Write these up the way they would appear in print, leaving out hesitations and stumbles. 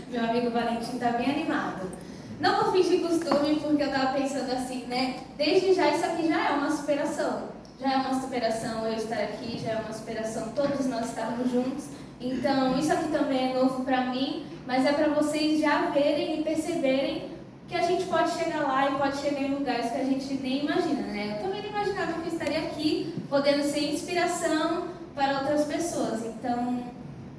Meu amigo Valentim tá bem animado. Não vou fingir costume, porque eu tava pensando assim, né? Desde já, isso aqui já é uma superação. Já é uma superação eu estar aqui, já é uma superação todos nós estarmos juntos. Então, isso aqui também é novo para mim, mas é para vocês já verem e perceberem que a gente pode chegar lá e pode chegar em lugares que a gente nem imagina, né? Eu também não imaginava que eu estaria aqui, podendo ser inspiração para outras pessoas. Então,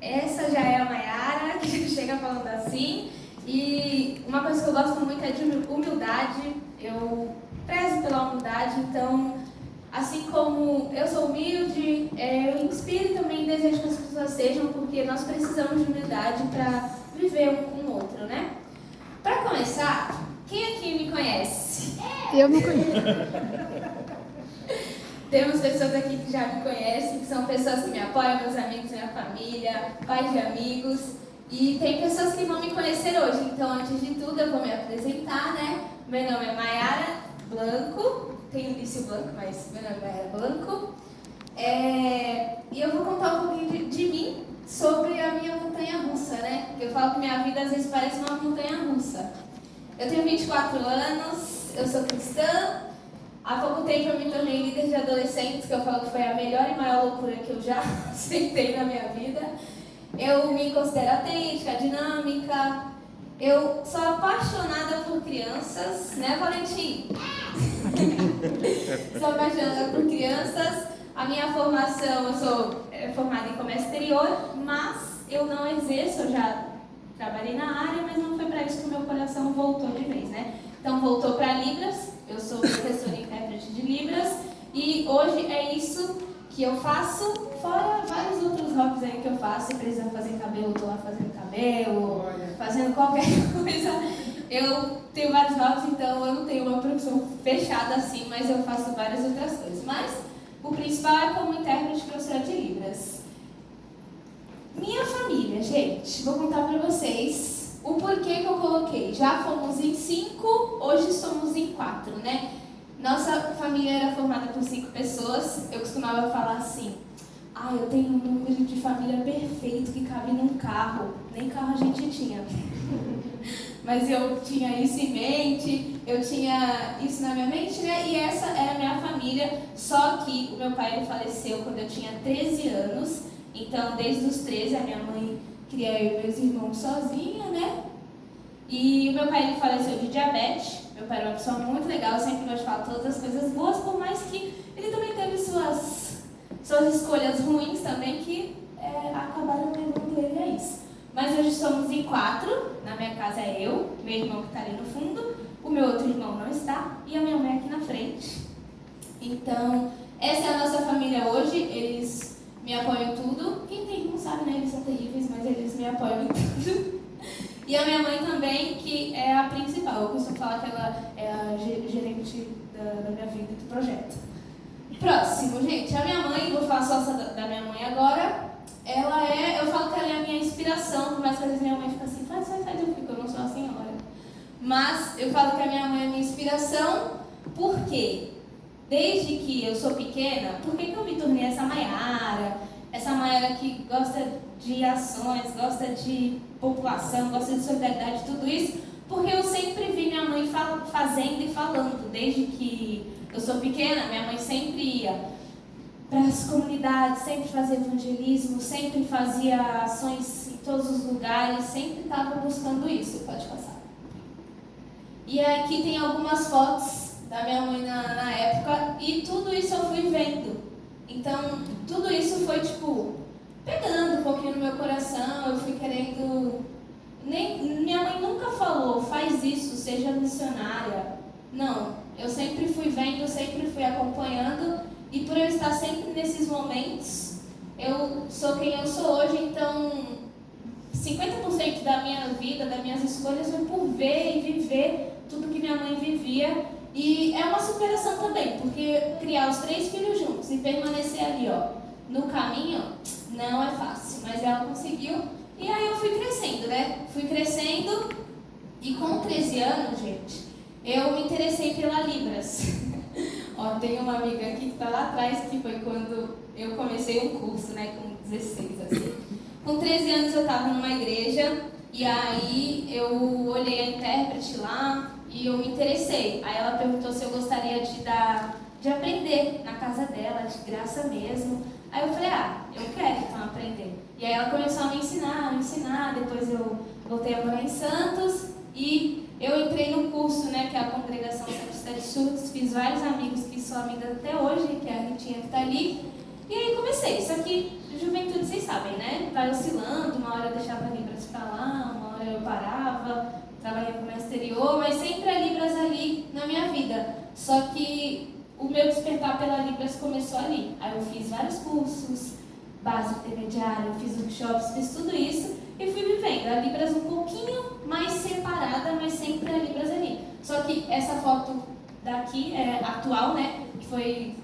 essa já é a Maiara, que chega falando assim. E uma coisa que eu gosto muito é de humildade. Eu prezo pela humildade, então, assim como eu sou humilde, eu inspiro e também desejo que as pessoas sejam, porque nós precisamos de humildade para viver um com o outro, né? Para começar, quem aqui me conhece? Eu não conheço. Temos pessoas aqui que já me conhecem, que são pessoas que me apoiam, meus amigos, minha família, pais de amigos. E tem pessoas que vão me conhecer hoje. Então, antes de tudo, eu vou me apresentar, né? Meu nome é Maiara Blanco. Tem Lício Blanco, mas meu nome é Maiara Blanco. E eu vou contar um pouquinho de mim sobre a minha montanha-russa, né? Porque eu falo que minha vida às vezes parece uma montanha-russa. Eu tenho 24 anos, eu sou cristã. Há pouco tempo eu me tornei líder de adolescentes, que eu falo que foi a melhor e maior loucura que eu já aceitei na minha vida. Eu me considero autêntica, dinâmica. Eu sou apaixonada por crianças, né, Valentim? Sou apaixonada por crianças. A minha formação, eu sou formada em comércio exterior, mas eu não exerço, eu já trabalhei na área, mas não foi para isso que o meu coração voltou de vez, né? Então voltou para Libras, eu sou professora e intérprete de Libras, e hoje é isso que eu faço, fora vários outros hobbies aí que eu faço. Se precisar fazer cabelo, eu tô lá fazendo cabelo, fazendo qualquer coisa. Eu tenho vários hobbies, então eu não tenho uma profissão fechada assim, mas eu faço várias outras coisas. Mas o principal é como intérprete e professora de Libras. Minha família, gente, vou contar pra vocês o porquê que eu coloquei. Já fomos em 5, hoje somos em 4, né? Nossa família era formada por 5 pessoas. Eu costumava falar assim: eu tenho um número de família perfeito que cabe num carro. Nem carro a gente tinha. Mas eu tinha isso em mente, eu tinha isso na minha mente, né? E essa era a minha família. Só que o meu pai ele faleceu quando eu tinha 13 anos. Então, desde os 13, a minha mãe cria eu e meus irmãos sozinha, né? E o meu pai ele faleceu de diabetes. Meu pai era uma pessoa muito legal, eu sempre gosto de falar todas as coisas boas, por mais que ele também teve suas escolhas ruins também, que acabaram levando ele a isso. Mas hoje somos em 4, na minha casa é eu, meu irmão que está ali no fundo, o meu outro irmão não está, e a minha mãe aqui na frente. Então, essa é a nossa família hoje, eles me apoiam em tudo. Quem tem irmão sabe, né? Eles são terríveis, mas eles me apoiam em tudo. E a minha mãe também, que é a principal. Eu costumo falar que ela é a gerente da minha vida, do projeto. Próximo, gente. A minha mãe, vou falar só da minha mãe agora. Eu falo que ela é a minha inspiração, por mais que às vezes minha mãe fica assim, faz, eu não sou a senhora. Mas eu falo que a minha mãe é a minha inspiração, porque desde que eu sou pequena, por que eu me tornei essa Maiara? Essa Maiara que gosta de ações, gosta de população, gosta de solidariedade, tudo isso, porque eu sempre vi minha mãe fazendo e falando. Desde que eu sou pequena, minha mãe sempre ia para as comunidades, sempre fazia evangelismo, sempre fazia ações em todos os lugares, sempre estava buscando isso. Pode passar. E aqui tem algumas fotos da minha mãe na época, e tudo isso eu fui vendo. Então, tudo isso foi, pegando um pouquinho no meu coração, eu fui querendo... Minha mãe nunca falou, faz isso, seja missionária. Não, eu sempre fui vendo, sempre fui acompanhando, e por eu estar sempre nesses momentos, eu sou quem eu sou hoje. Então, 50% da minha vida, das minhas escolhas, foi por ver e viver tudo que minha mãe vivia. E é uma superação também, porque criar os 3 filhos juntos e permanecer ali, no caminho, não é fácil, mas ela conseguiu. E aí eu fui crescendo, né? Fui crescendo, e com 13 anos, gente, eu me interessei pela Libras. Tem uma amiga aqui que está lá atrás, que foi quando eu comecei um curso, né, com 16, assim. Com 13 anos eu estava numa igreja e aí eu olhei a intérprete lá e eu me interessei. Aí ela perguntou se eu gostaria de aprender na casa dela, de graça mesmo. Aí eu falei, eu quero então aprender. E aí ela começou a me ensinar, depois eu voltei a morar em Santos e eu entrei no curso, né, que é a Congregação Santista de Surtos, fiz vários amigos que sou amiga até hoje, que é a Ritinha que está ali. E aí comecei, só que juventude vocês sabem, né? Vai oscilando, uma hora eu deixava Libras pra lá, uma hora eu parava, trabalhei no comércio exterior, mas sempre a Libras ali na minha vida. Só que o meu despertar pela Libras começou ali. Aí eu fiz vários cursos, básico, intermediário, fiz workshops, fiz tudo isso e fui vivendo a Libras um pouquinho mais separada, mas sempre a Libras ali. Só que essa foto daqui é atual, né? Que foi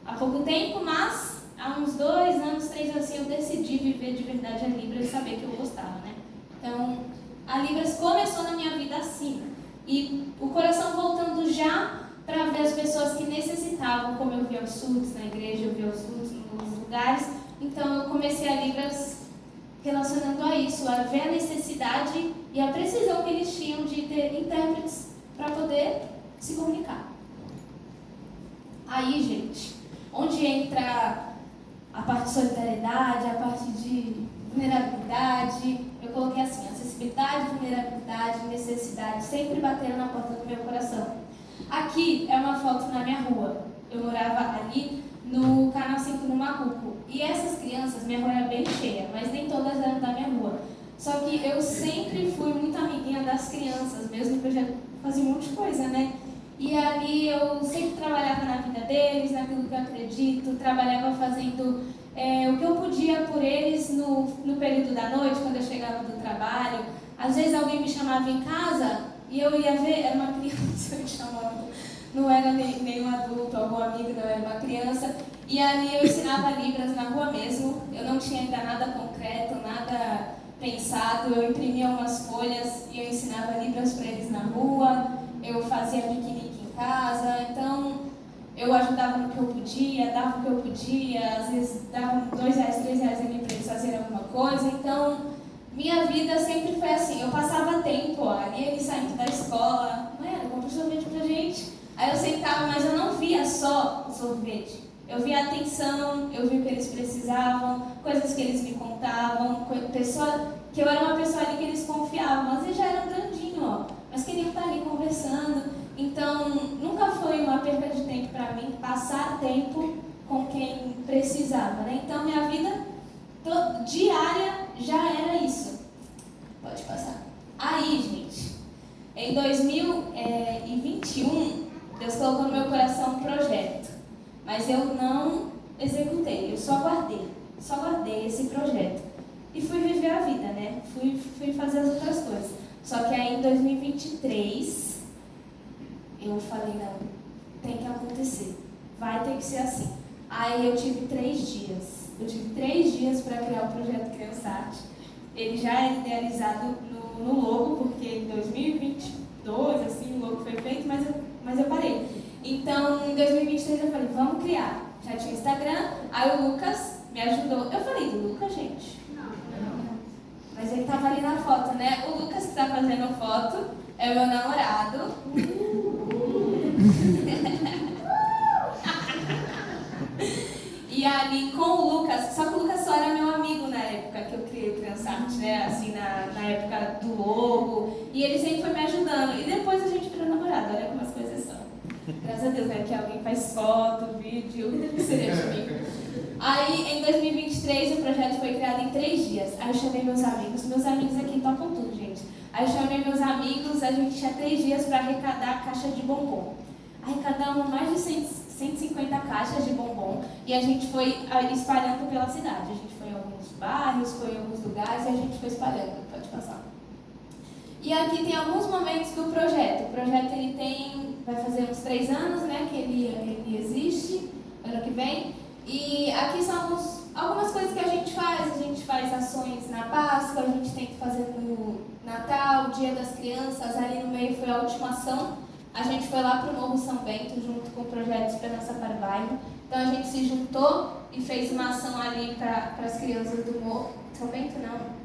há pouco tempo, mas há uns 2 anos, 3 anos assim, eu decidi viver de verdade a Libras e saber que eu gostava, né? Então, a Libras começou na minha vida assim. E o coração voltando já para ver as pessoas que necessitavam, como eu via os surdos na igreja, eu via os surdos nos lugares. Então, eu comecei a Libras relacionando a isso, a ver a necessidade e a precisão que eles tinham de ter intérpretes para poder se comunicar. Aí, gente, onde entra a parte de solidariedade, a parte de vulnerabilidade, eu coloquei assim, acessibilidade, vulnerabilidade, necessidade, sempre batendo na porta do meu coração. Aqui é uma foto na minha rua. Eu morava ali no Canal 5 no Macuco. E essas crianças, minha rua era bem cheia, mas nem todas eram da minha rua. Só que eu sempre fui muito amiguinha das crianças, mesmo que eu já fazia um monte de coisa, né? E ali eu sempre trabalhava na vida deles, naquilo que eu acredito, trabalhava fazendo o que eu podia por eles no período da noite, quando eu chegava do trabalho. Às vezes alguém me chamava em casa e eu ia ver, era uma criança me chamando, não era nenhum adulto, algum amigo, não, era uma criança. E ali eu ensinava Libras na rua mesmo, eu não tinha ainda nada concreto, nada pensado, eu imprimia umas folhas e eu ensinava Libras para eles na rua, eu fazia piquenique em casa, então eu ajudava no que eu podia, dava o que eu podia, às vezes dava R$2, R$3 ali para eles fazerem alguma coisa. Então, minha vida sempre foi assim, eu passava tempo, ali eles saindo da escola, não era, comprei sorvete pra gente, aí eu sentava, mas eu não via só o sorvete, eu via a atenção, eu via o que eles precisavam, coisas que eles me contavam, que eu era uma pessoa ali que eles confiavam, às vezes já eram grandinho, mas queriam estar ali conversando. Então, nunca foi uma perda de tempo para mim passar tempo com quem precisava, né? Então, minha vida diária já era isso. Pode passar. Aí, gente, em 2021, Deus colocou no meu coração um projeto, mas eu não executei, eu só guardei esse projeto. E fui viver a vida, né? Fui fazer as outras coisas. Só que aí, em 2023... eu falei, não, tem que acontecer, vai ter que ser assim. Aí eu tive 3 dias. Eu tive 3 dias para criar o projeto Criançarte. Ele já é idealizado no logo, porque em 2022, assim, o logo foi feito, mas eu parei. Então, em 2023 eu falei, vamos criar. Já tinha Instagram, aí o Lucas me ajudou. Eu falei do Lucas, gente? Não. Mas ele estava ali na foto, né? O Lucas que está fazendo foto é o meu namorado. E ali com o Lucas, só que o Lucas só era meu amigo na época que eu criei o Criançarte, né? Assim, na época do logo. E ele sempre foi me ajudando. E depois a gente virou namorado, olha como as coisas são. Graças a Deus, né? Que alguém faz foto, vídeo, o que deve ser de mim. Aí, em 2023, o projeto foi criado em 3 dias. Aí eu chamei meus amigos aqui topam tudo, gente. Aí eu chamei meus amigos, a gente tinha 3 dias para arrecadar a caixa de bombom. Arrecadamos mais de 150 caixas de bombom e a gente foi espalhando pela cidade. A gente foi em alguns bairros, foi em alguns lugares e a gente foi espalhando. Pode passar. E aqui tem alguns momentos do projeto. O projeto ele vai fazer uns 3 anos, né, que ele existe, ano que vem. E aqui são algumas coisas que a gente faz ações na Páscoa, a gente tem que fazer no Natal, Dia das Crianças, ali no meio foi a última ação. A gente foi lá para o Morro São Bento, junto com o Projeto Esperança para o Bairro. Então a gente se juntou e fez uma ação ali para as crianças do morro. São Bento não.